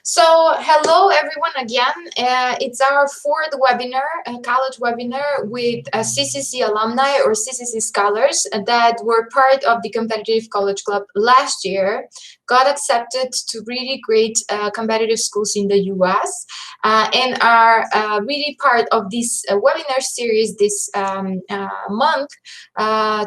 So, hello everyone again. It's our fourth webinar, a college webinar with CCC alumni or CCC scholars that were part of the Competitive College Club last year, got accepted to really great competitive schools in the US, and are really part of this webinar series this month,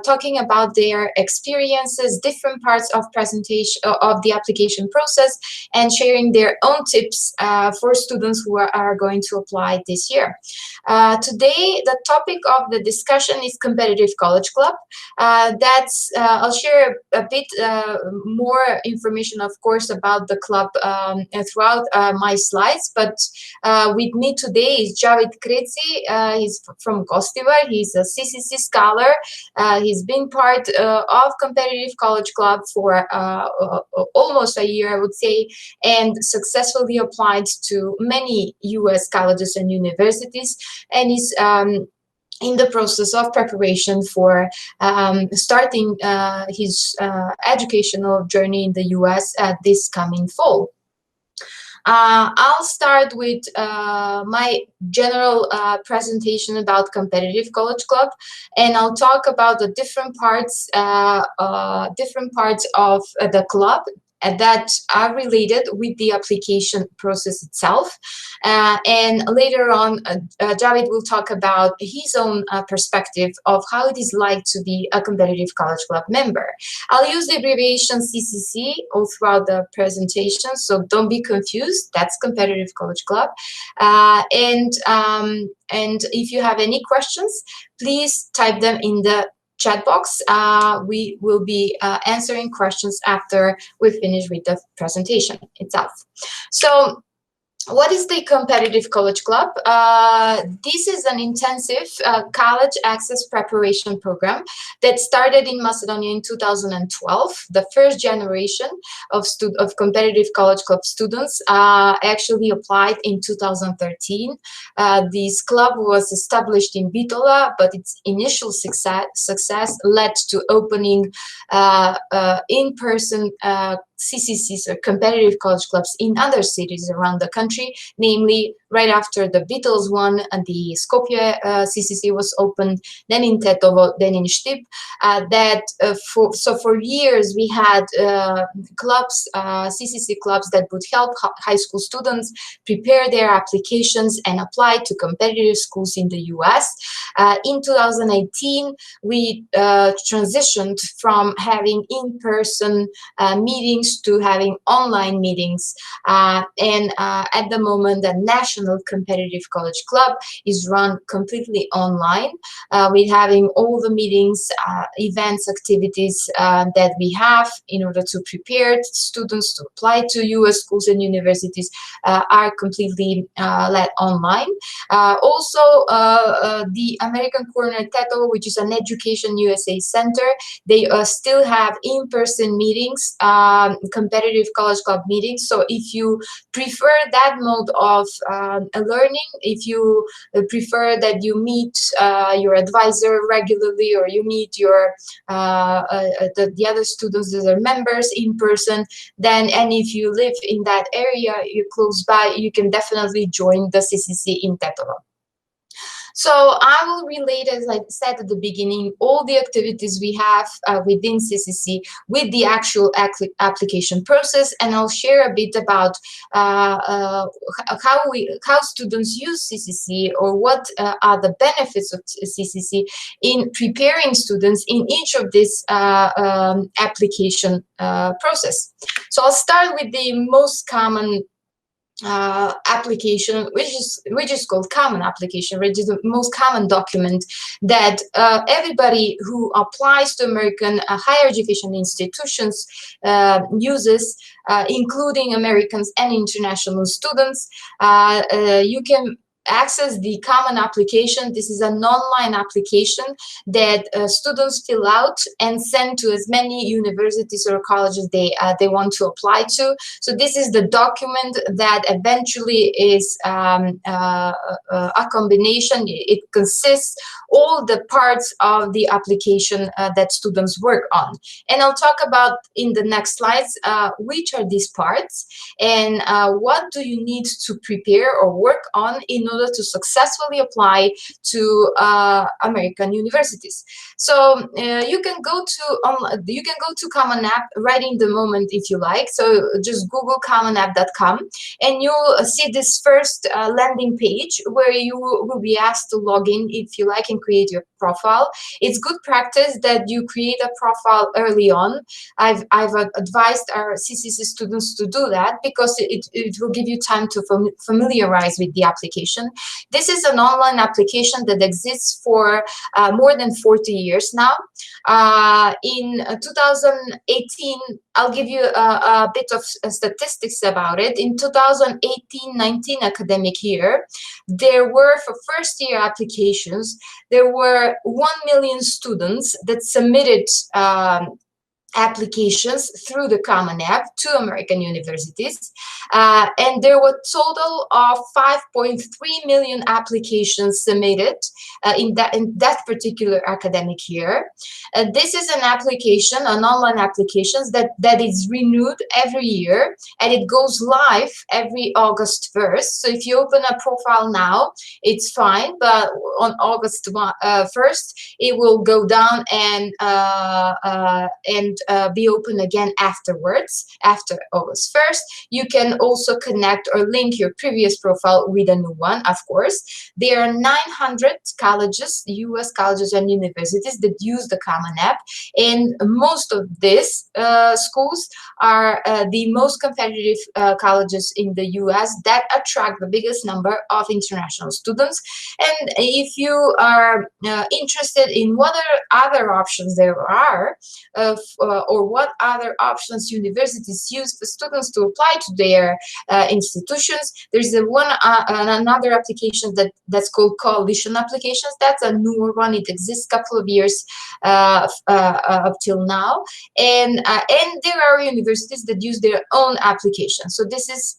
talking about their experiences, different parts of presentation of the application process, and sharing their own tips for students who are going to apply this year. Today, the topic of the discussion is Competitive College Club. I'll share a bit more information, of course, about the club throughout my slides, but with me today is Cavit Kreci. He's from Kostivar. He's a CCC scholar. He's been part of Competitive College Club for almost a year, I would say, and successfully applied to many US colleges and universities, and is in the process of preparation for starting his educational journey in the US this coming fall. I'll start with my general presentation about Competitive College Club, and I'll talk about the different parts of the club that are related with the application process itself. And later on, Cavit will talk about his own perspective of how it is like to be a Competitive College Club member. I'll use the abbreviation CCC all throughout the presentation, so don't be confused. That's Competitive College Club. And if you have any questions, please type them in the chat box. We will be answering questions after we finish with the presentation itself. So, what is the Competitive College Club? This is an intensive college access preparation program that started in Macedonia in 2012. The first generation of Competitive College Club students actually applied in 2013. This club was established in Bitola, but its initial success led to opening in-person CCCs or competitive college clubs in other cities around the country, namely right after the Beatles one and the Skopje CCC was opened, then in Tetovo, then in Štip. For years we had clubs, CCC clubs that would help high school students prepare their applications and apply to competitive schools in the US. In 2018, we transitioned from having in-person meetings to having online meetings, and at the moment the National Competitive College Club is run completely online, with having all the meetings, events, activities that we have in order to prepare students to apply to US schools and universities are completely led online. Also, the American Corner TETO, which is an EducationUSA center, they still have in-person meetings, competitive college club meetings. So if you prefer that mode of learning, if you prefer that you meet your advisor regularly, or you meet your the other students that are members in person, then, and if you live in that area, you're close by, you can definitely join the CCC in Tetovo. So I will relate, as I said at the beginning, all the activities we have within CCC with the actual application process, and I'll share a bit about how students use CCC, or what are the benefits of CCC in preparing students in each of this application process. So I'll start with the most common application, which is called common application, which is the most common document that everybody who applies to American higher education institutions uses, including Americans and international students. You can access the common application. This is an online application that students fill out and send to as many universities or colleges they want to apply to. So this is the document that eventually is a combination. It consists all the parts of the application that students work on. And I'll talk about in the next slides which are these parts and what do you need to prepare or work on in order to successfully apply to American universities. So you can go to Common App right in the moment if you like. So just Google commonapp.com and you'll see this first landing page where you will be asked to log in if you like and create your profile. It's good practice that you create a profile early on. I've advised our CCC students to do that because it will give you time to familiarize with the application. This is an online application that exists for more than 40 years now. In 2018, I'll give you a bit of statistics about it. In 2018-19 academic year, there were, for first-year applications, there were 1 million students that submitted applications through the Common App to American universities, and there were a total of 5.3 million applications submitted in that particular academic year. This is an application, an online application that is renewed every year, and it goes live every August 1st. So if you open a profile now, it's fine, but on August 1st, it will go down and be open again afterwards, after August 1st. You can also connect or link your previous profile with a new one, of course. There are 900 colleges, US colleges and universities that use the Common App, and most of these schools are the most competitive colleges in the US that attract the biggest number of international students. And if you are interested in what other options there are, or what other options universities use for students to apply to their institutions, there's another application that's called coalition applications. That's a newer one. It exists a couple of years up till now, and there are universities that use their own application. So this is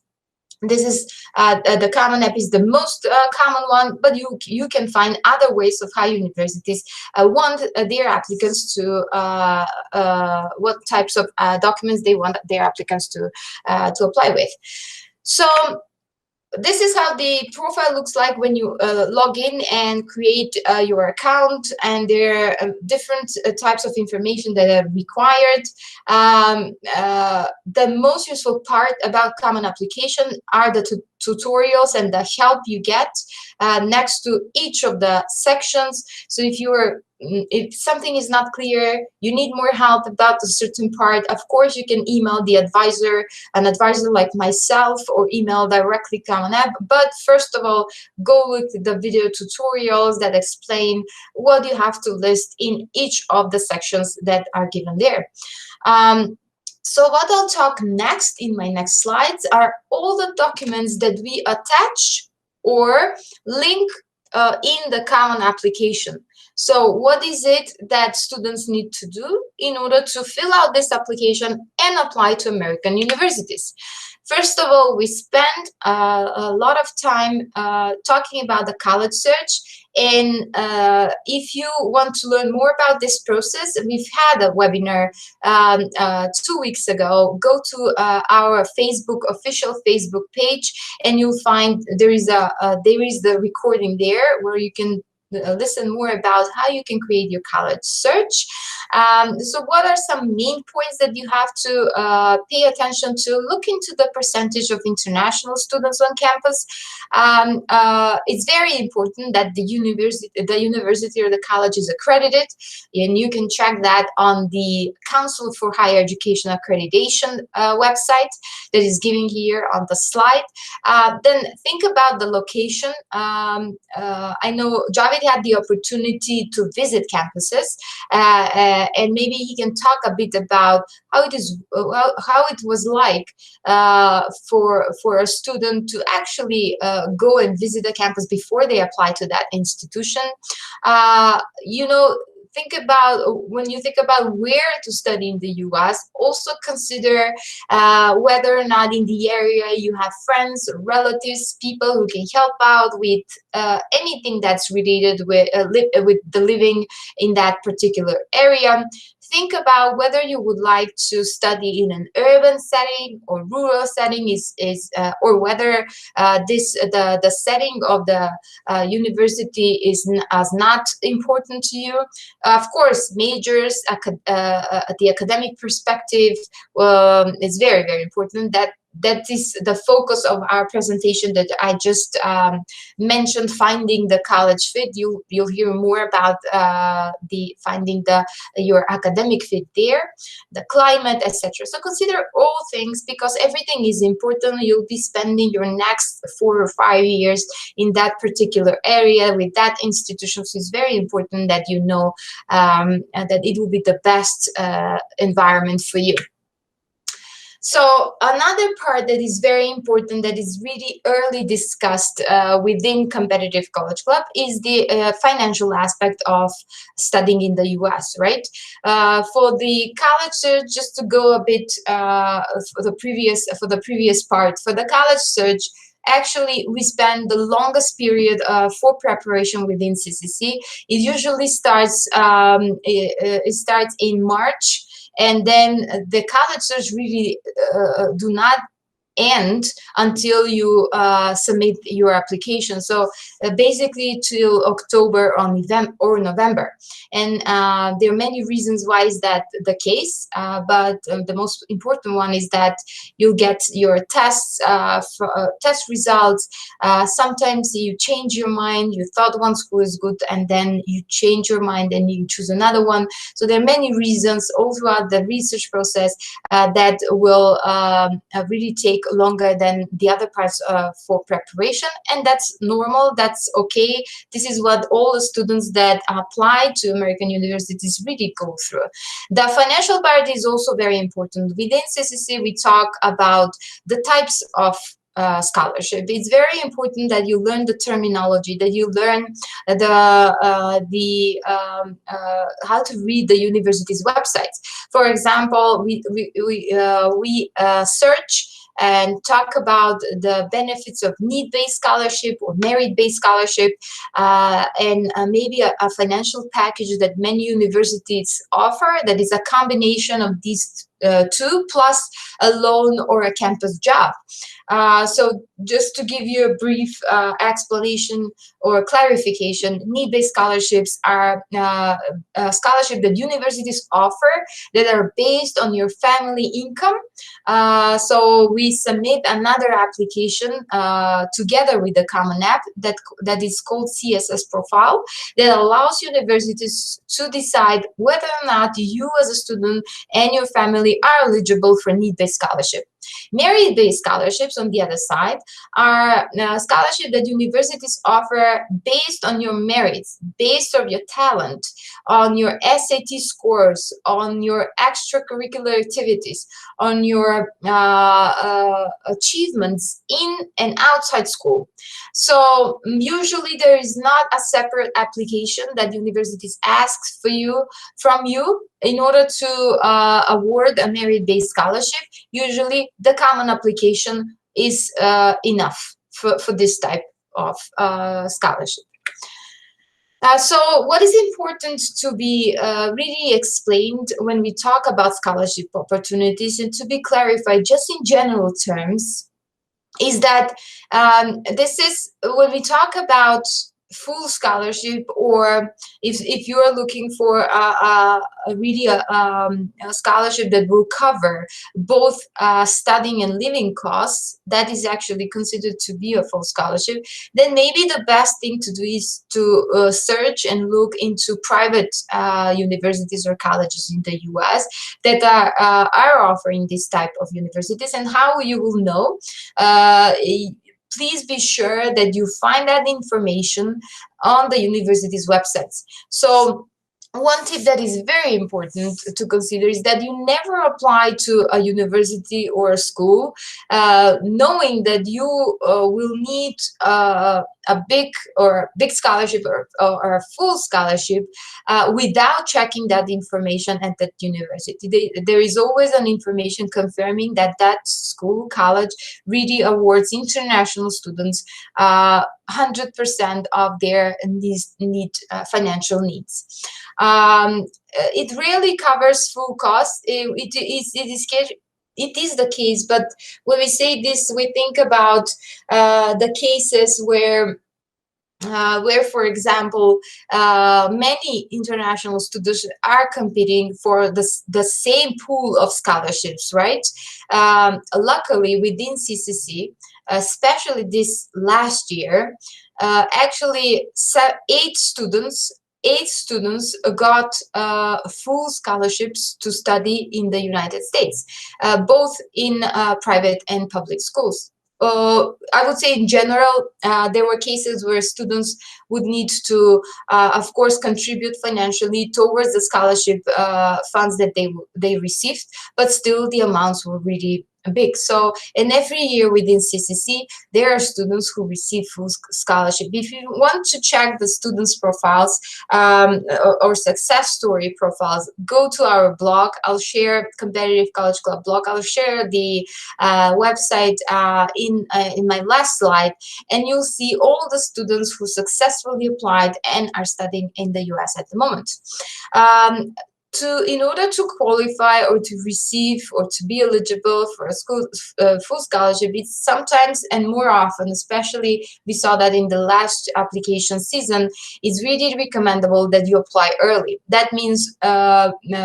the Common App is the most common one, but you can find other ways of how universities want their applicants to what types of documents they want their applicants to apply with. So this is how the profile looks like when you log in and create your account, and there are different types of information that are required. The most useful part about Common Application are the tutorials and the help you get next to each of the sections. So if something is not clear, you need more help about a certain part, of course you can email the advisor, an advisor like myself, or email directly Common App. But first of all, go look at the video tutorials that explain what you have to list in each of the sections that are given there. So what I'll talk next in my next slides are all the documents that we attach or link in the Common Application. So what is it that students need to do in order to fill out this application and apply to American universities? First of all, we spend a lot of time talking about the college search. And if you want to learn more about this process, we've had a webinar 2 weeks ago. Go to our official Facebook page, and you'll find there is the recording there where you can listen more about how you can create your college search. So what are some main points that you have to pay attention to? Look into the percentage of international students on campus. It's very important that the university or the college is accredited, and you can check that on the Council for Higher Education Accreditation website that is given here on the slide. Then think about the location. I know Cavit had the opportunity to visit campuses and maybe he can talk a bit about how it is, how it was like for a student to actually go and visit the campus before they apply to that institution. You know, think about, when you think about where to study in the US, also consider whether or not in the area you have friends, relatives, people who can help out with anything that's related with the living in that particular area. Think about whether you would like to study in an urban setting or rural setting, or whether the setting of the university is as not important to you. Of course, majors, the academic perspective is very, very important. That is the focus of our presentation that I just mentioned, finding the college fit. You'll hear more about finding your academic fit there, the climate, etc. So consider all things, because everything is important. You'll be spending your next 4 or 5 years in that particular area with that institution. So it's very important that you know that it will be the best environment for you. So another part that is very important, that is really early discussed within Competitive College Club, is the financial aspect of studying in the US, right? For the college search, just to go a bit for the previous part, for the college search, actually, we spend the longest period for preparation within CCC. It usually starts it starts in March. And then the college search really do not end until you submit your application. So basically till October or November. And there are many reasons why is that the case, but the most important one is that you'll get your tests, test results. Sometimes you change your mind. You thought one school is good, and then you change your mind and you choose another one. So there are many reasons all throughout the research process that will really take longer than the other parts for preparation, and that's normal. That's okay. This is what all the students that apply to American universities really go through. The financial part is also very important. Within CCC, we talk about the types of scholarship. It's very important that you learn the terminology, that you learn how to read the university's websites. For example, we search and talk about the benefits of need-based scholarship or merit-based scholarship, and maybe a financial package that many universities offer, that is a combination of these two, plus a loan or a campus job. So just to give you a brief explanation or clarification, need-based scholarships are scholarships that universities offer that are based on your family income. So we submit another application together with the Common App that is called CSS Profile, that allows universities to decide whether or not you as a student and your family are eligible for need-based scholarship. Merit-based scholarships, on the other side, are scholarships that universities offer based on your merits, based on your talent, on your SAT scores, on your extracurricular activities, on your achievements in and outside school. So usually there is not a separate application that universities ask from you in order to award a merit-based scholarship. Usually the common application is enough for this type of scholarship. So what is important to be really explained when we talk about scholarship opportunities, and to be clarified just in general terms, is that this is when we talk about full scholarship, or if you are looking for a scholarship that will cover both studying and living costs, that is actually considered to be a full scholarship, then maybe the best thing to do is to search and look into private universities or colleges in the US that are offering this type of universities. And how you will know, please be sure that you find that information on the university's websites. So one tip that is very important to consider is that you never apply to a university or a school knowing that you will need a big scholarship or a full scholarship without checking that information at that university. There is always an information confirming that that school, college really awards international students 100% of their financial needs. It really covers full cost. It is the case, but when we say this, we think about the cases where, for example, many international students are competing for the same pool of scholarships, right? Luckily, within CCC, especially this last year, actually 8 students got full scholarships to study in the United States, both in private and public schools. I would say in general, there were cases where students would need to, of course, contribute financially towards the scholarship funds that they received, but still the amounts were really big. So, and every year within CCC, there are students who receive full scholarship. If you want to check the students' profiles or success story profiles, go to our blog. I'll share Competitive College Club blog. I'll share the website in my last slide, and you'll see all the students who successfully applied and are studying in the US at the moment. In order to qualify or to receive or to be eligible for a full scholarship, it's sometimes and more often, especially we saw that in the last application season, it's really recommendable that you apply early. That means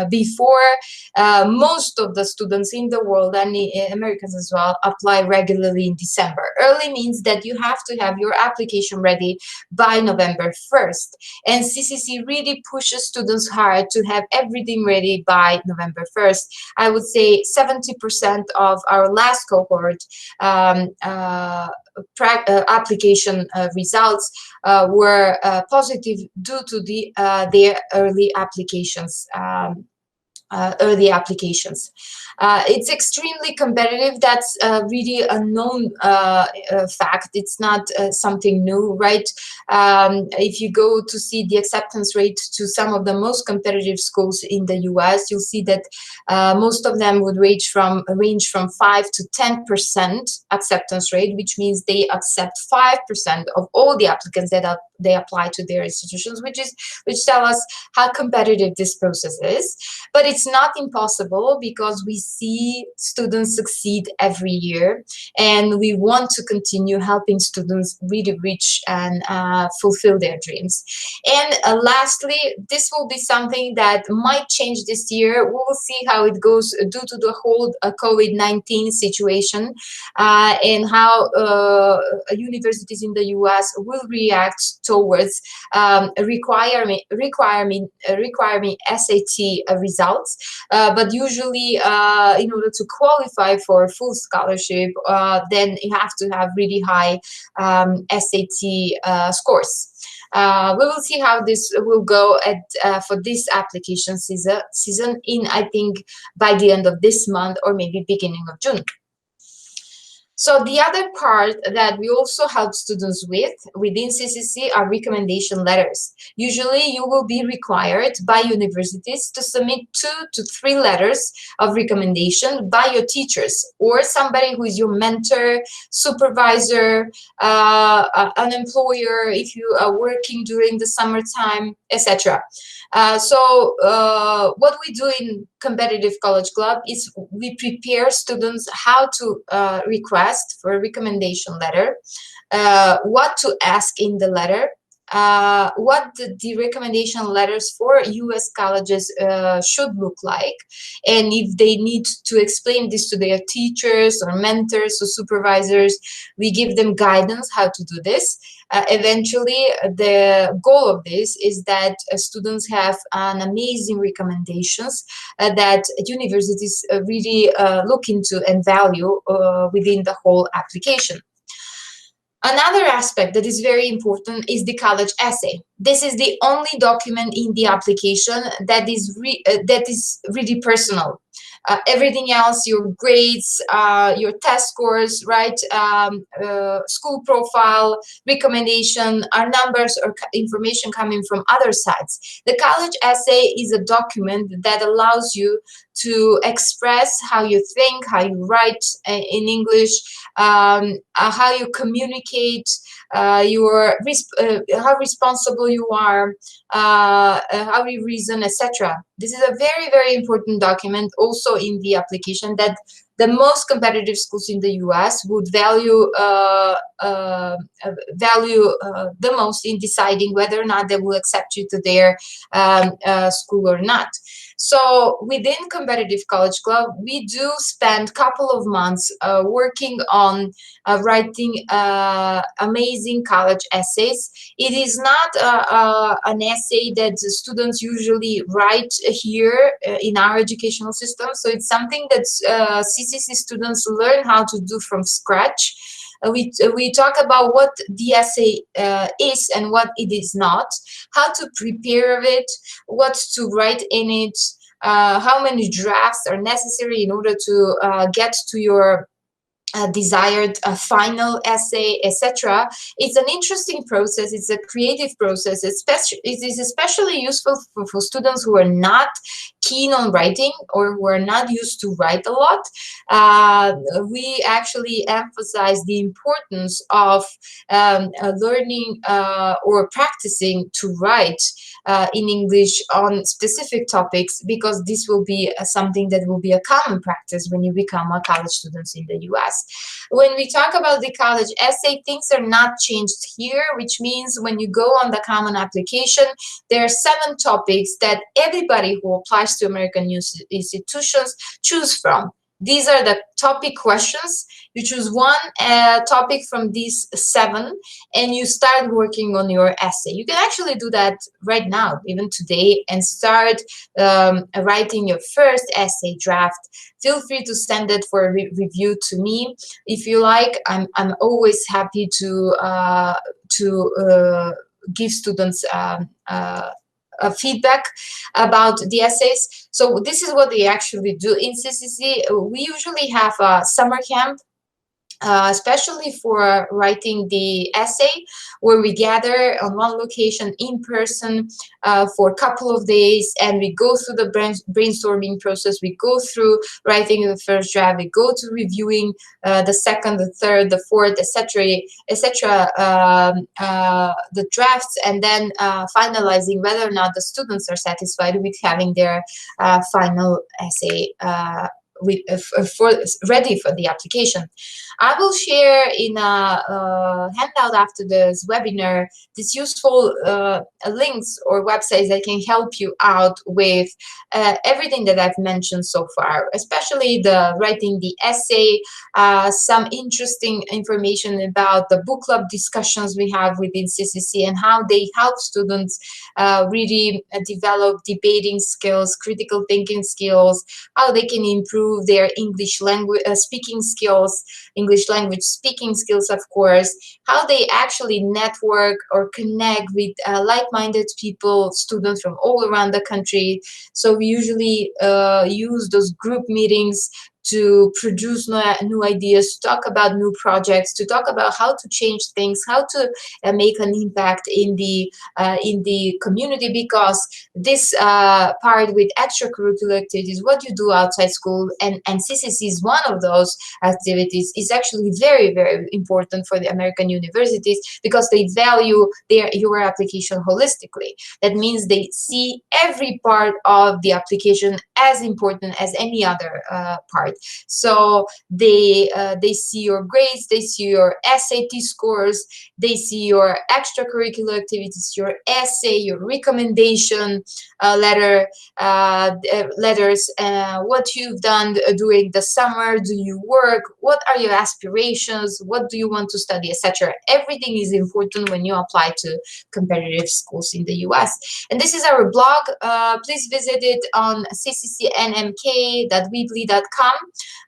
before most of the students in the world, and Americans as well, apply regularly in December. Early means that you have to have your application ready by November 1st. And CCC really pushes students hard to have everything ready by November 1st. I would say 70% of our last cohort application results were positive due to their early applications. It's extremely competitive. That's really a known fact. It's not something new, right? If you go to see the acceptance rate to some of the most competitive schools in the US, you'll see that most of them would range from 5 to 10% acceptance rate, which means they accept 5% of all the applicants that they apply to their institutions, which tell us how competitive this process is. But it's not impossible, because we see students succeed every year, and we want to continue helping students really reach and fulfill their dreams. And lastly, this will be something that might change this year. We will see how it goes due to the whole COVID-19 situation, and how universities in the US will react towards requiring SAT results. But usually, in order to qualify for full scholarship, then you have to have really high SAT scores. We will see how this will go for this application season in, I think, by the end of this month or maybe beginning of June. So the other part that we also help students within CCC are recommendation letters. Usually you will be required by universities to submit 2 to 3 letters of recommendation by your teachers or somebody who is your mentor, supervisor, an employer if you are working during the summertime, etc. So what we do in Competitive College Club is we prepare students how to request for a recommendation letter, what to ask in the letter, what the recommendation letters for US colleges should look like, and if they need to explain this to their teachers or mentors or supervisors, we give them guidance how to do this. Eventually, the goal of this is that students have an amazing recommendations that universities really look into and value within the whole application. Another aspect that is very important is the college essay. This is the only document in the application that is really personal. Everything else, your grades, your test scores, right, school profile, recommendation, are numbers or information coming from other sites. The college essay is a document that allows you to express how you think, how you write in English, how you communicate, how responsible you are, how you reason, etc. This is a very, very important document also in the application that the most competitive schools in the US would value the most in deciding whether or not they will accept you to their school or not. So within Competitive College Club, we do spend a couple of months working on writing amazing college essays. It is not an essay that the students usually write here in our educational system. So it's something that CCC students learn how to do from scratch. We talk about what the essay is and what it is not, how to prepare it, what to write in it, how many drafts are necessary in order to get to your desired final essay, etc. It's an interesting process. It's a creative process. It is especially useful for students who are not keen on writing or who are not used to write a lot. We actually emphasize the importance of learning or practicing to write in English on specific topics, because this will be something that will be a common practice when you become a college student in the US. When we talk about the college essay, things are not changed here, which means when you go on the common application, there are 7 topics that everybody who applies to American institutions choose from. These are the topic questions. You choose one topic from these 7 and you start working on your essay. You can actually do that right now, even today, and start writing your first essay draft. Feel free to send it for a review to me if you like. I'm always happy to give students feedback about the essays. So this is what they actually do in CCC. We usually have a summer camp, especially for writing the essay, where we gather on one location in person for a couple of days, and we go through the brainstorming process. We go through writing the first draft. We go to reviewing the second, the third, the fourth, etc., the drafts, and then finalizing whether or not the students are satisfied with having their final essay ready for the application. I will share in a handout after this webinar these useful links or websites that can help you out with everything that I've mentioned so far, especially the writing the essay, some interesting information about the book club discussions we have within CCC and how they help students really develop debating skills, critical thinking skills, how they can improve their English language speaking skills, English language speaking skills, of course, how they actually network or connect with like-minded people, students from all around the country. So we usually use those group meetings to produce new ideas, to talk about new projects, to talk about how to change things, how to make an impact in the community, because this part with extracurricular activities, what you do outside school, and CCC is one of those activities, is actually very, very important for the American universities, because they value your application holistically. That means they see every part of the application as important as any other part. So they see your grades, they see your SAT scores, they see your extracurricular activities, your essay, your recommendation letters, what you've done during the summer, do you work, what are your aspirations, what do you want to study, etc. Everything is important when you apply to competitive schools in the US. And this is our blog. Please visit it on cccnmk.weebly.com.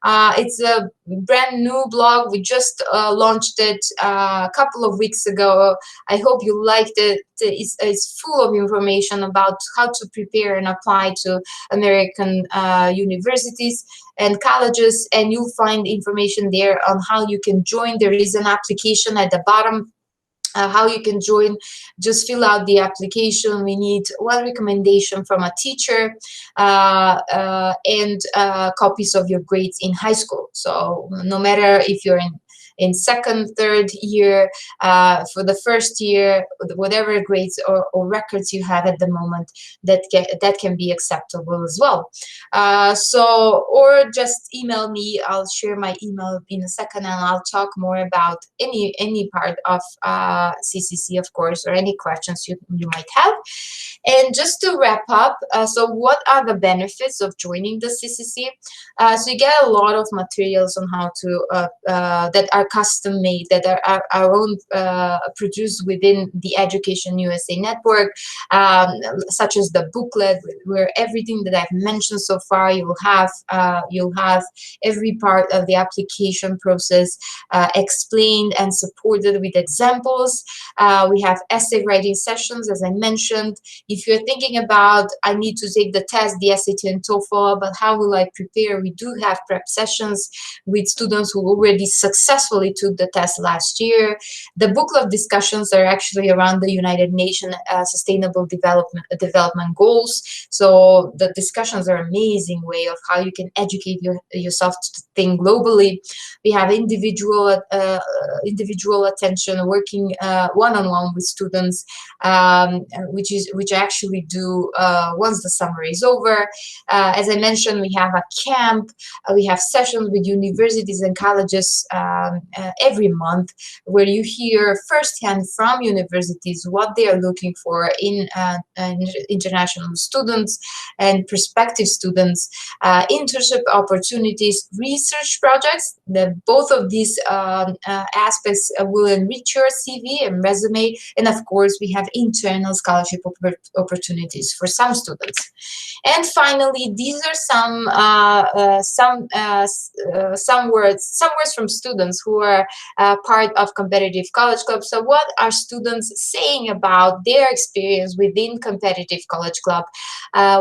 It's a brand new blog. We just launched it a couple of weeks ago. I hope you liked it. It's full of information about how to prepare and apply to American universities and colleges, and you'll find information there on how you can join. There is an application at the bottom, how you can join. Just fill out the application. We need one recommendation from a teacher and copies of your grades in high school. So no matter if you're in second, third year, for the first year, whatever grades or records you have at the moment, that can be acceptable as well. Or just email me. I'll share my email in a second, and I'll talk more about any part of CCC, of course, or any questions you might have. And just to wrap up, so what are the benefits of joining the CCC? So you get a lot of materials on how to that are custom made, that are our own produced within the EducationUSA network, such as the booklet, where everything that I've mentioned so far, you'll have every part of the application process explained and supported with examples. We have essay writing sessions, as I mentioned. If you're thinking about, I need to take the test, the SAT and TOEFL, but how will I prepare? We do have prep sessions with students who already successfully took the test last year. The book club discussions are actually around the United Nations Sustainable Development Goals. So the discussions are an amazing way of how you can educate yourself to think globally. We have individual attention, working one-on-one with students, which I actually do once the summer is over. As I mentioned, we have a camp. We have sessions with universities and colleges every month, where you hear firsthand from universities what they are looking for in international students and prospective students, internship opportunities, research projects. Both of these aspects will enrich your CV and resume, and of course we have internal scholarship opportunities for some students. And finally, these are some words from students who are part of competitive college club. So what are students saying about their experience within competitive college club,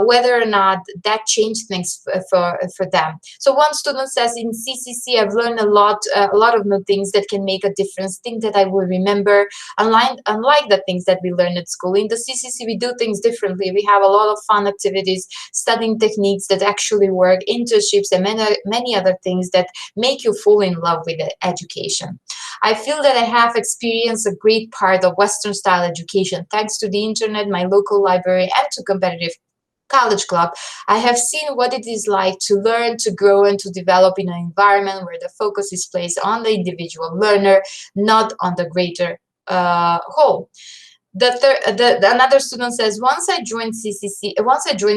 whether or not that changed things for them? So one student says, in CCC I've learned a lot of new things that can make a difference, things that I will remember, unlike the things that we learn at school. In the CCC we do things differently. We have a lot of fun activities, studying techniques that actually work, internships, and many other things that make you fall in love with education. I feel that I have experienced a great part of Western style education thanks to the internet, my local library, and to competitive college club. I have seen what it is like to learn, to grow, and to develop in an environment where the focus is placed on the individual learner, not on the greater whole. Another student says, once I joined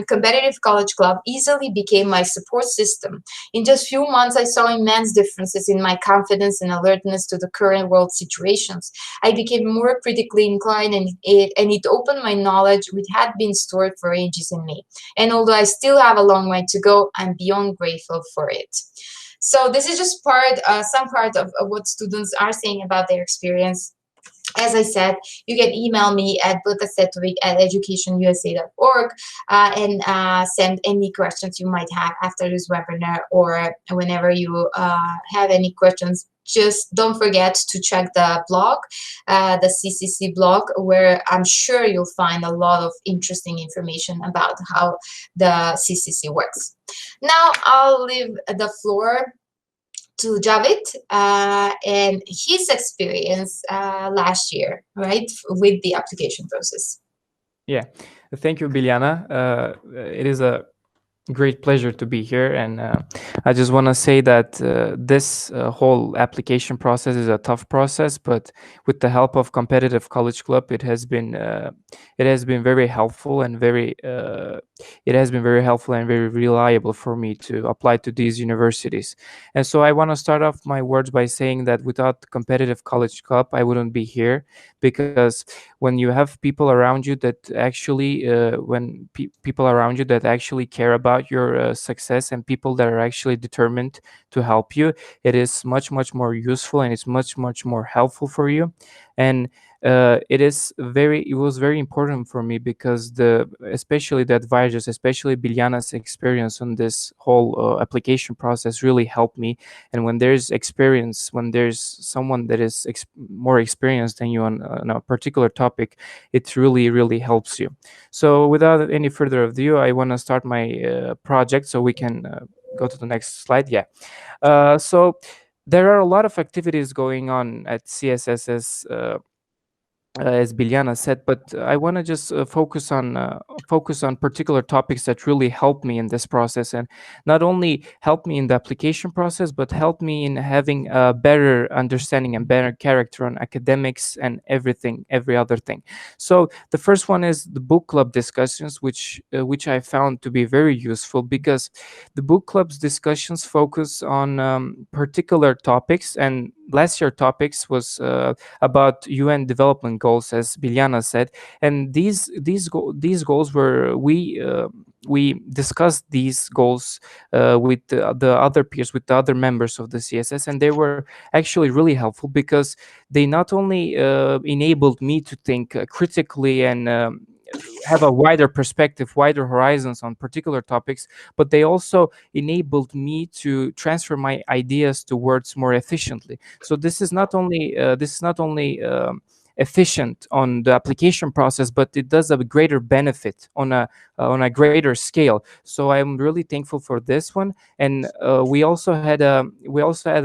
competitive college club, easily became my support system. In just few months, I saw immense differences in my confidence and alertness to the current world situations. I became more critically inclined, and it opened my knowledge, which had been stored for ages in me. And although I still have a long way to go, I'm beyond grateful for it. So this is just some part of what students are saying about their experience. As I said, you can email me at butasetovic@educationusa.org and send any questions you might have after this webinar, or whenever you have any questions. Just don't forget to check the blog, the CCC blog, where I'm sure you'll find a lot of interesting information about how the CCC works. Now I'll leave the floor to Cavit and his experience last year, right, with the application process. Yeah, thank you, Biljana. It is a great pleasure to be here, and I just want to say that this whole application process is a tough process, but with the help of Competitive College Club, it has been very helpful and very it has been very helpful and very reliable for me to apply to these universities. And so I want to start off my words by saying that without the competitive college club, I wouldn't be here, because when you have people around you that actually, people around you that actually care about your success, and people that are actually determined to help you, it is much, much more useful, and it's much, much more helpful for you. And it was very important for me, because especially the advisors, especially Biljana's experience on this whole application process really helped me. And when there's experience, when there's someone that is more experienced than you on a particular topic, it really, really helps you. So without any further ado, I want to start my project, so we can go to the next slide. Yeah. So there are a lot of activities going on at CSSS, as Biljana said, but I want to just focus on particular topics that really help me in this process, and not only help me in the application process, but help me in having a better understanding and better character on academics and every other thing. So the first one is the book club discussions, which I found to be very useful, because the book club's discussions focus on particular topics, and last year topics was about UN development goals, as Biljana said. And these goals were, we discussed these goals with the other peers, with the other members of the CSS, and they were actually really helpful, because they not only enabled me to think critically and have a wider perspective, wider horizons on particular topics, but they also enabled me to transfer my ideas to words more efficiently. So this is not only efficient on the application process, but it does a greater benefit on a greater scale. So I'm really thankful for this one. And we also had an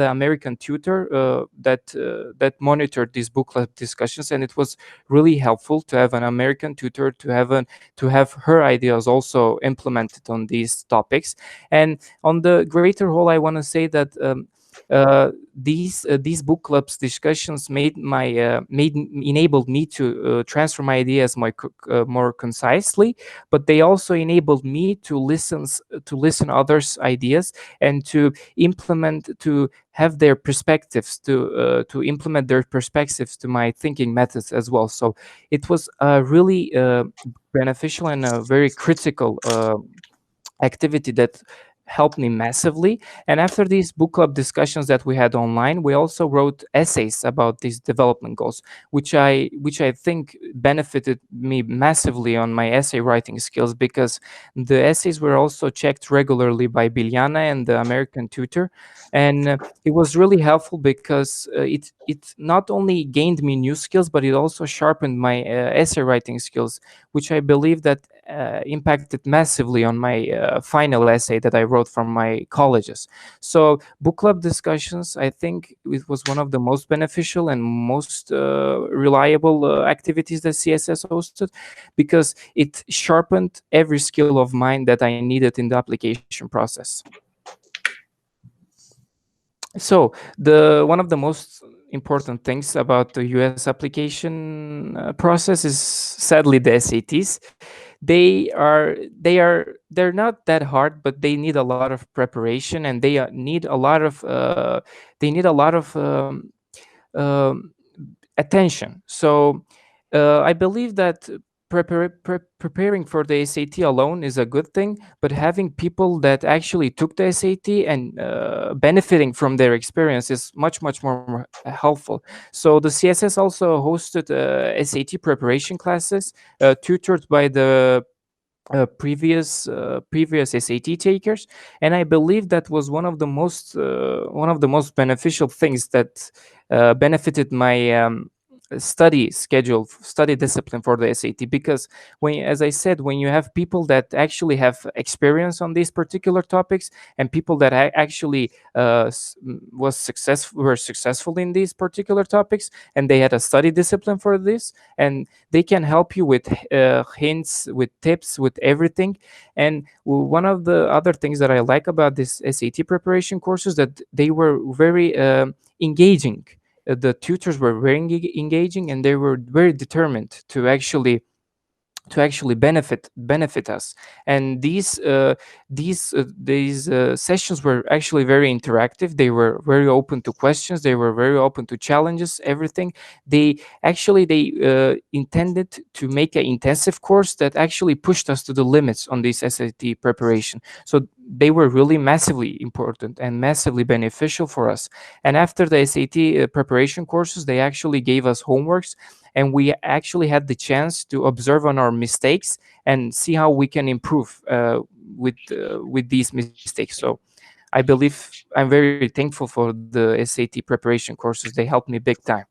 American tutor that monitored these book club discussions, and it was really helpful to have an American tutor, to have her ideas also implemented on these topics. And on the greater whole, I want to say that these book clubs discussions enabled me to transfer my ideas more concisely, but they also enabled me to listen others' ideas, and to have their perspectives, to implement their perspectives to my thinking methods as well. So it was really beneficial and a very critical activity that helped me massively. And after these book club discussions that we had online, we also wrote essays about these development goals, which I think benefited me massively on my essay writing skills, because the essays were also checked regularly by Biljana and the American tutor. And it was really helpful, because it not only gained me new skills, but it also sharpened my essay writing skills, which I believe that impacted massively on my final essay that I wrote from my colleges. So book club discussions, I think it was one of the most beneficial and most reliable activities that CSS hosted, because it sharpened every skill of mine that I needed in the application process. So one of the most important things about the US application process is sadly the SATs. They're not that hard, but they need a lot of preparation, and they need a lot of um, attention. So I believe that preparing for the SAT alone is a good thing, but having people that actually took the SAT and benefiting from their experience is much, much more helpful. So the CSS also hosted SAT preparation classes tutored by the previous SAT takers, and I believe that was one of the most beneficial things that benefited my study discipline for the SAT. Because as I said, when you have people that actually have experience on these particular topics, and people that actually were successful in these particular topics, and they had a study discipline for this, and they can help you with hints, with tips, with everything. And one of the other things that I like about this SAT preparation courses, that they were very engaging. The tutors were very engaging, and they were very determined to actually benefit us. And these sessions were actually very interactive. They were very open to questions, they were very open to challenges, everything. They intended to make an intensive course that actually pushed us to the limits on this SAT preparation. So they were really massively important and massively beneficial for us. And after the SAT preparation courses, they actually gave us homeworks, and we actually had the chance to observe on our mistakes and see how we can improve with these mistakes. So I believe I'm very thankful for the SAT preparation courses. They helped me big time.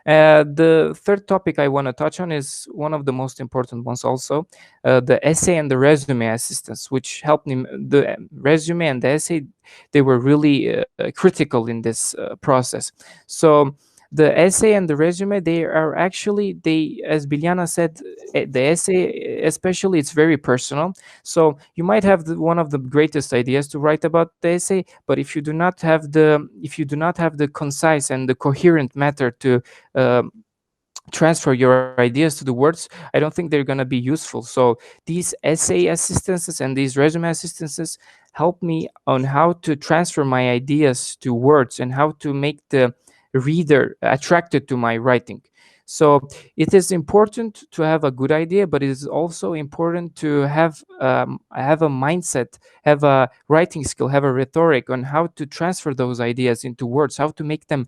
The third topic I want to touch on is one of the most important ones also, the essay and the resume assistance, which helped me. The resume and the essay, they were really critical in this process. So the essay and the resume, they are actually, they, as Biljana said, the essay especially, it's very personal. So you might have one of the greatest ideas to write about the essay, but if you do not have the concise and the coherent matter to transfer your ideas to the words, I don't think they're going to be useful. So these essay assistances and these resume assistances help me on how to transfer my ideas to words and how to make the reader attracted to my writing. So it is important to have a good idea, but it is also important to have a mindset, have a writing skill, have a rhetoric on how to transfer those ideas into words, how to make them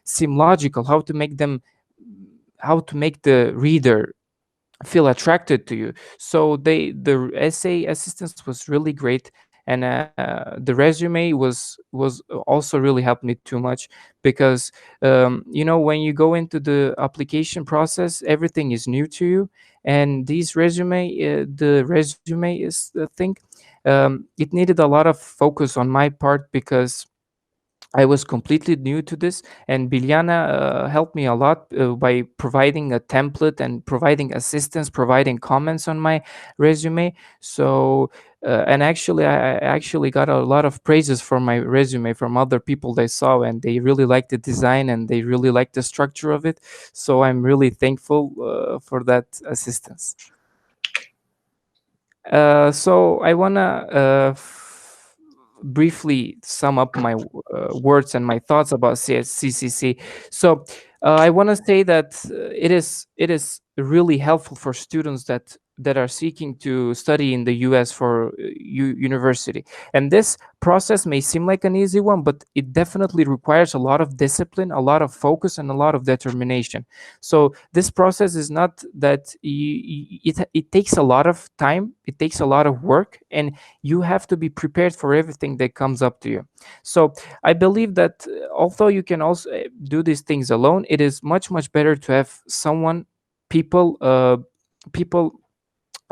seem logical, how to make the reader feel attracted to you. So the essay assistance was really great, and the resume was also really helped me too much, because when you go into the application process, everything is new to you. And the resume is the thing. It needed a lot of focus on my part, because I was completely new to this, and Biljana helped me a lot by providing a template and providing assistance, providing comments on my resume. So, and actually, I actually got a lot of praises for my resume from other people they saw, and they really liked the design and they really liked the structure of it. So I'm really thankful for that assistance. So I wanna briefly sum up my words and my thoughts about CCC. So I want to say that it is really helpful for students that are seeking to study in the US for university. And this process may seem like an easy one, but it definitely requires a lot of discipline, a lot of focus, and a lot of determination. So this process is not that it takes a lot of time, it takes a lot of work, and you have to be prepared for everything that comes up to you. So I believe that although you can also do these things alone, it is much better to have people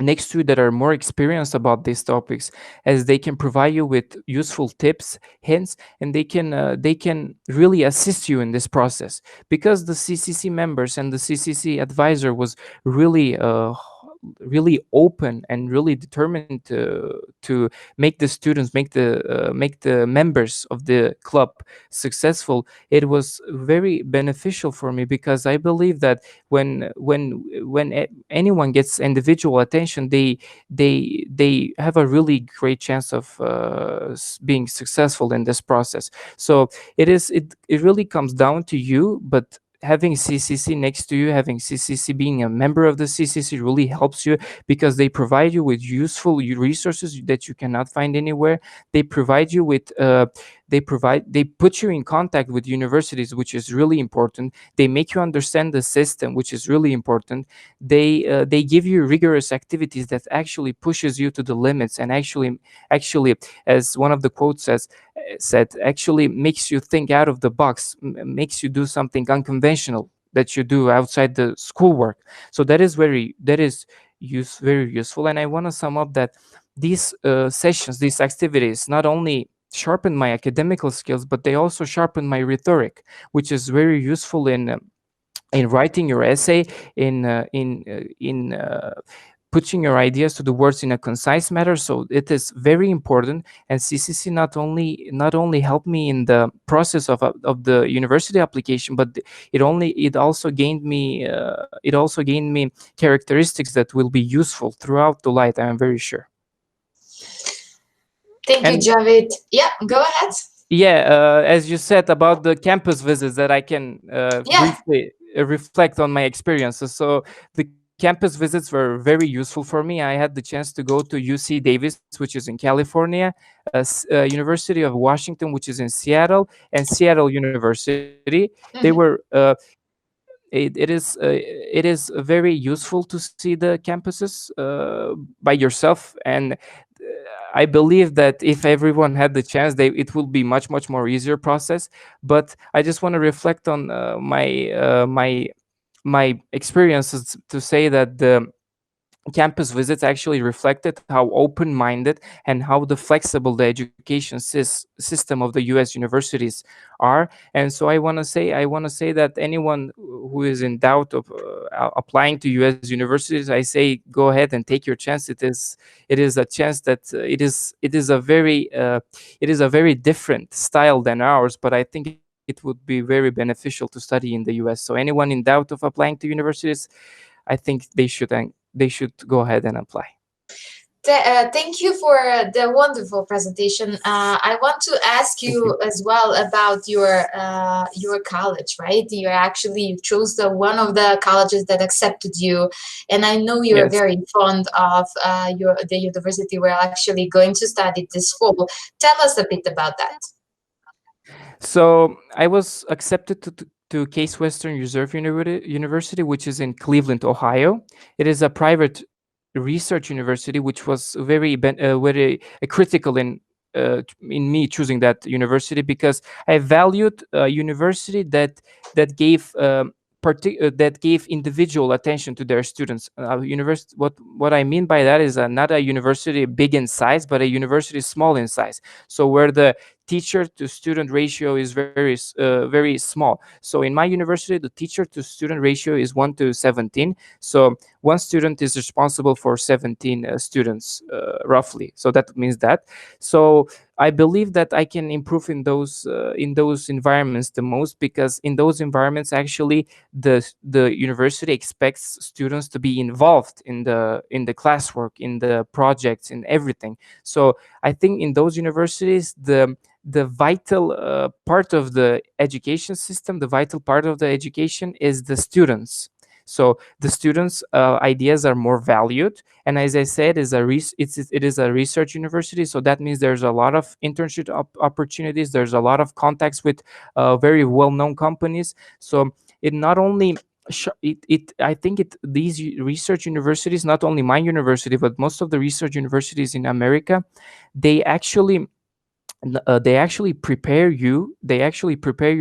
next to you that are more experienced about these topics, as they can provide you with useful tips, hints, and they can really assist you in this process. Because the CCC members and the CCC advisor was really open and really determined to make the students, make the members of the club successful. It was very beneficial for me, because I believe that when anyone gets individual attention, they have a really great chance of being successful in this process. So it really comes down to you, but having CCC next to you, having CCC, being a member of the CCC really helps you, because they provide you with useful resources that you cannot find anywhere. They provide you with they put you in contact with universities, which is really important. They make you understand the system, which is really important. They give you rigorous activities that actually pushes you to the limits, and actually, as one of the quotes said, actually makes you think out of the box, makes you do something unconventional that you do outside the schoolwork. So very useful. And I want to sum up that these sessions, these activities, not only sharpen my academical skills, but they also sharpen my rhetoric, which is very useful in writing your essay, in putting your ideas to the words in a concise manner. So it is very important. And CCC not only helped me in the process of the university application, but it also gained me characteristics that will be useful throughout the life, I am very sure. Thank you, Cavit. Yeah, go ahead. Yeah, as you said about the campus visits, that I can briefly reflect on my experiences. So the campus visits were very useful for me. I had the chance to go to UC Davis, which is in California, University of Washington, which is in Seattle, and Seattle University. They were it is very useful to see the campuses by yourself, and I believe that if everyone had the chance, it will be much more easier process. But I just want to reflect on my experiences to say that the campus visits actually reflected how open-minded and how the flexible the education system of the US universities are. And so I want to say that anyone who is in doubt of applying to US universities, I say go ahead and take your chance. It is a chance that it is a very different style than ours, but I think it would be very beneficial to study in the US. So anyone in doubt of applying to universities, I think they should go ahead and apply. Thank you for the wonderful presentation. I want to ask you as well about your college, right? You chose one of the colleges that accepted you, and I know you're Yes. very fond of the university we're actually going to study this fall. Tell us a bit about that. So I was accepted to Case Western Reserve University, which is in Cleveland, Ohio. It is a private research university, which was very critical in me choosing that university, because I valued a university that gave individual attention to their students. What I mean by that is not a university big in size, but a university small in size. So where the teacher to student ratio is very small. So in my university, the teacher to student ratio is 1 to 17. So one student is responsible for 17 students roughly. So that means that. So I believe that I can improve in those environments the most, because in those environments actually the university expects students to be involved in the classwork, in the projects, in everything. So I think in those universities, the vital part of the education system, the vital part of the education is the students. So the students' ideas are more valued, and as I said, it is a research university. So that means there's a lot of internship opportunities. There's a lot of contacts with very well-known companies. So it not only I think these research universities, not only my university, but most of the research universities in America, they actually they actually prepare you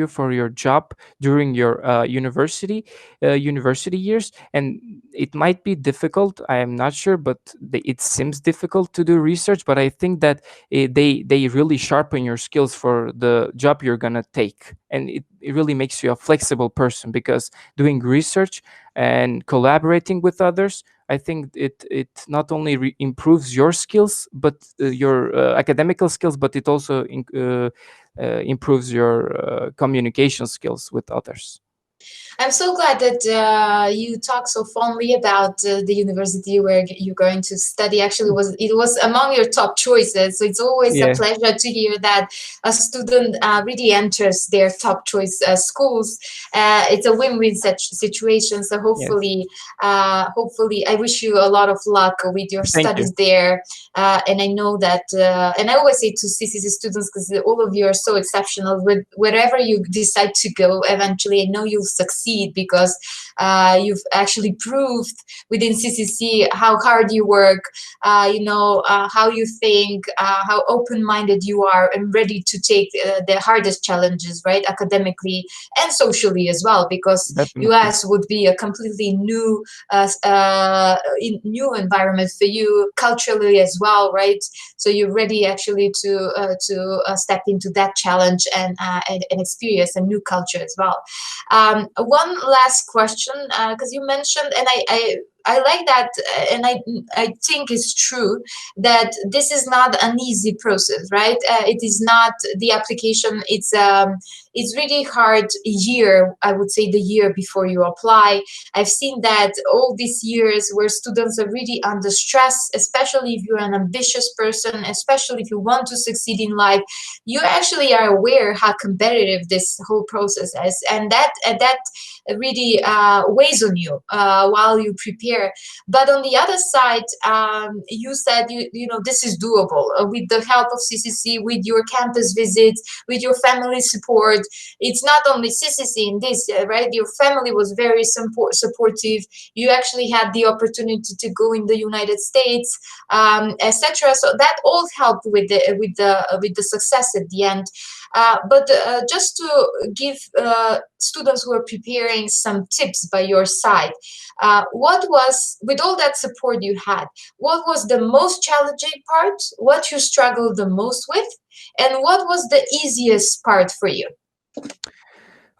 for your job during your university years. And it might be difficult, I am not sure, but it seems difficult to do research, but I think that they really sharpen your skills for the job you're gonna take. And it really makes you a flexible person, because doing research and collaborating with others, I think it not only improves your skills, but your academical skills, but it also improves your communication skills with others. I'm so glad that you talk so fondly about the university where you're going to study. Actually, it was among your top choices. So it's always a Yeah. pleasure to hear that a student really enters their top choice schools. It's a win-win situation. So hopefully, hopefully, I wish you a lot of luck with your Thank you. studies there. And I know that, and I always say to CCC students, because all of you are so exceptional, wherever you decide to go, eventually, I know you'll succeed, because you've actually proved within CCC how hard you work, how you think, how open-minded you are, and ready to take the hardest challenges, right, academically and socially as well, because Definitely. US would be a completely new new environment for you culturally as well, right? So you're ready actually to step into that challenge and experience a new culture as well. One last question, because you mentioned, and I like that, and I think it's true that this is not an easy process, right? It is not the application. It's really hard year. I would say the year before you apply. I've seen that all these years where students are really under stress, especially if you're an ambitious person, especially if you want to succeed in life. You actually are aware how competitive this whole process is, and that really weighs on you while you prepare. But on the other side, you said you know this is doable with the help of CCC, with your campus visits, with your family support. It's not only CCC in this, right? Your family was very supportive. You actually had the opportunity to go in the United States, etc. So that all helped with the success at the end. But just to give students who are preparing some tips by your side, what was, with all that support you had, what was the most challenging part? What you struggled the most with? And what was the easiest part for you?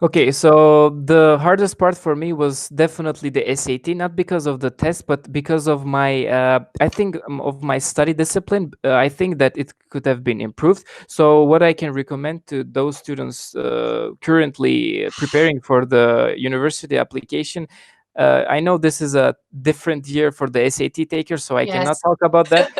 Okay, so the hardest part for me was definitely the SAT, not because of the test, but because of my, I think, of my study discipline. I think that it could have been improved. So, what I can recommend to those students currently preparing for the university application, I know this is a different year for the SAT takers, so I cannot Yes. talk about that.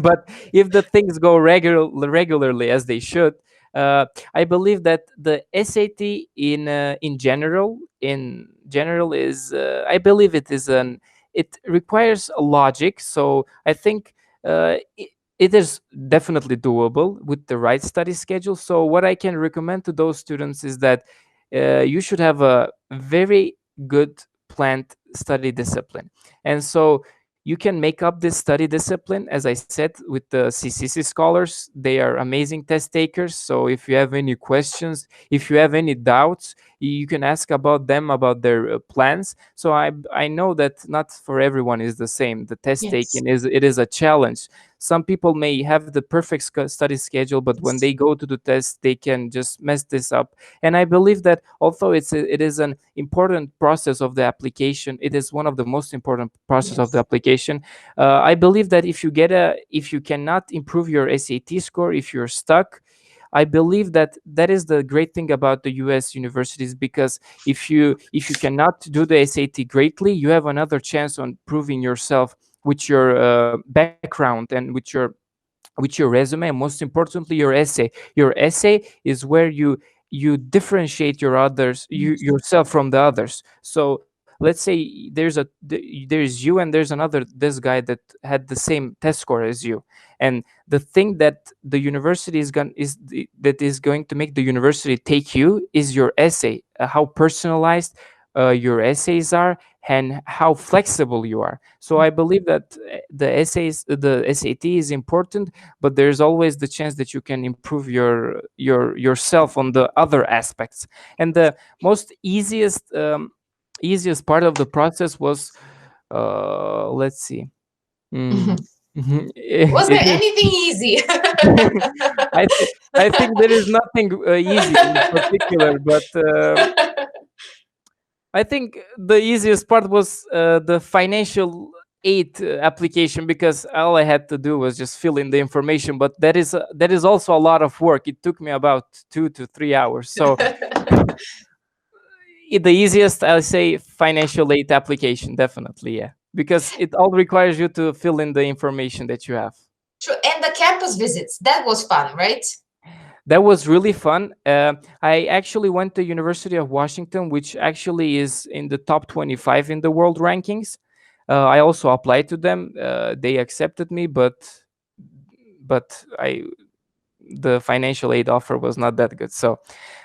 But if the things go regularly as they should, I believe that the SAT in general is I believe it requires a logic. So I think it is definitely doable with the right study schedule. So what I can recommend to those students is that you should have a very good planned study discipline, and so you can make up this study discipline, as I said, with the CCC scholars. They are amazing test takers. So if you have any questions, if you have any doubts, you can ask about them, about their plans. So I know that not for everyone is the same. The test Yes. taking is a challenge. Some people may have the perfect study schedule, but when they go to the test, they can just mess this up. And I believe that although it is an important process of the application, it is one of the most important process of the Yes. application. I believe that if you cannot improve your SAT score, if you're stuck, I believe that that is the great thing about the US universities, because if you cannot do the SAT greatly, you have another chance on proving yourself with your background and with your resume, and most importantly your essay. Your essay is where you differentiate yourself from the others. So let's say there's you and there's another, this guy that had the same test score as you, and the thing that the university that is going to make the university take you is your essay, how personalized your essays are, and how flexible you are. So I believe that the SAT is important, but there's always the chance that you can improve yourself on the other aspects. And the most easiest part of the process was, let's see. Mm, Was there it is. anything easy? I think I think there is nothing easy in particular, but I think the easiest part was the financial aid application, because all I had to do was just fill in the information. But that is also a lot of work. It took me about 2 to 3 hours. So the easiest, I'll say, financial aid application, definitely, yeah, because it all requires you to fill in the information that you have. True. And the campus visits, that was fun, right? That was really fun. I actually went to University of Washington, which actually is in the top 25 in the world rankings. I also applied to them. They accepted me, but the financial aid offer was not that good. So,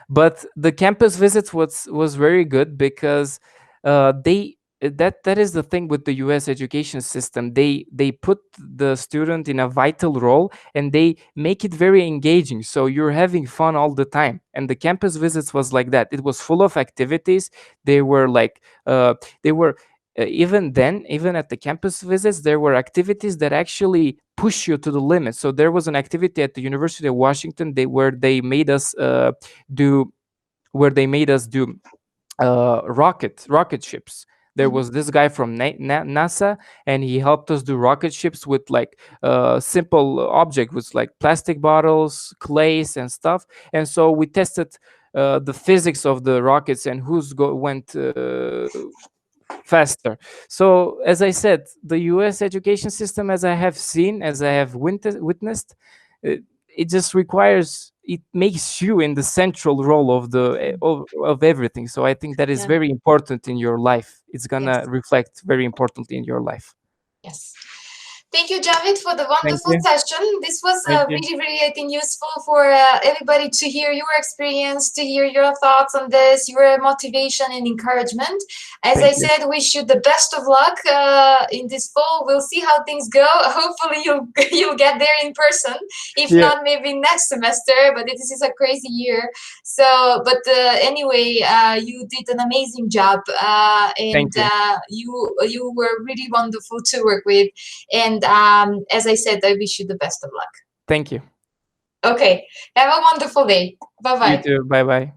but the campus visits was very good, because they that is the thing with the US education system. They put the student in a vital role, and they make it very engaging, so you're having fun all the time. And the campus visits was like that. It was full of activities. They were like they were even then, even at the campus visits, there were activities that actually push you to the limit. So there was an activity at the University of Washington, where they made us do rocket ships. There was this guy from NASA, and he helped us do rocket ships with like simple object with like plastic bottles, clays, and stuff. And so we tested the physics of the rockets and went faster. So as I said, the US education system, as I have seen, as I have witnessed, it just requires, it makes you in the central role of the of everything. So I think that is very important in your life. It's gonna reflect very importantly in your life. Yes. Thank you, Cavit, for the wonderful session. This was really, really, I think, useful for everybody to hear your experience, to hear your thoughts on this, your motivation and encouragement. As I said, wish you the best of luck in this fall. We'll see how things go. Hopefully, you'll get there in person. If not, maybe next semester. But this is a crazy year. So, but anyway, you did an amazing job, and you were really wonderful to work with. And as I said, I wish you the best of luck. Thank you. Okay. Have a wonderful day. Bye-bye. You too. Bye-bye.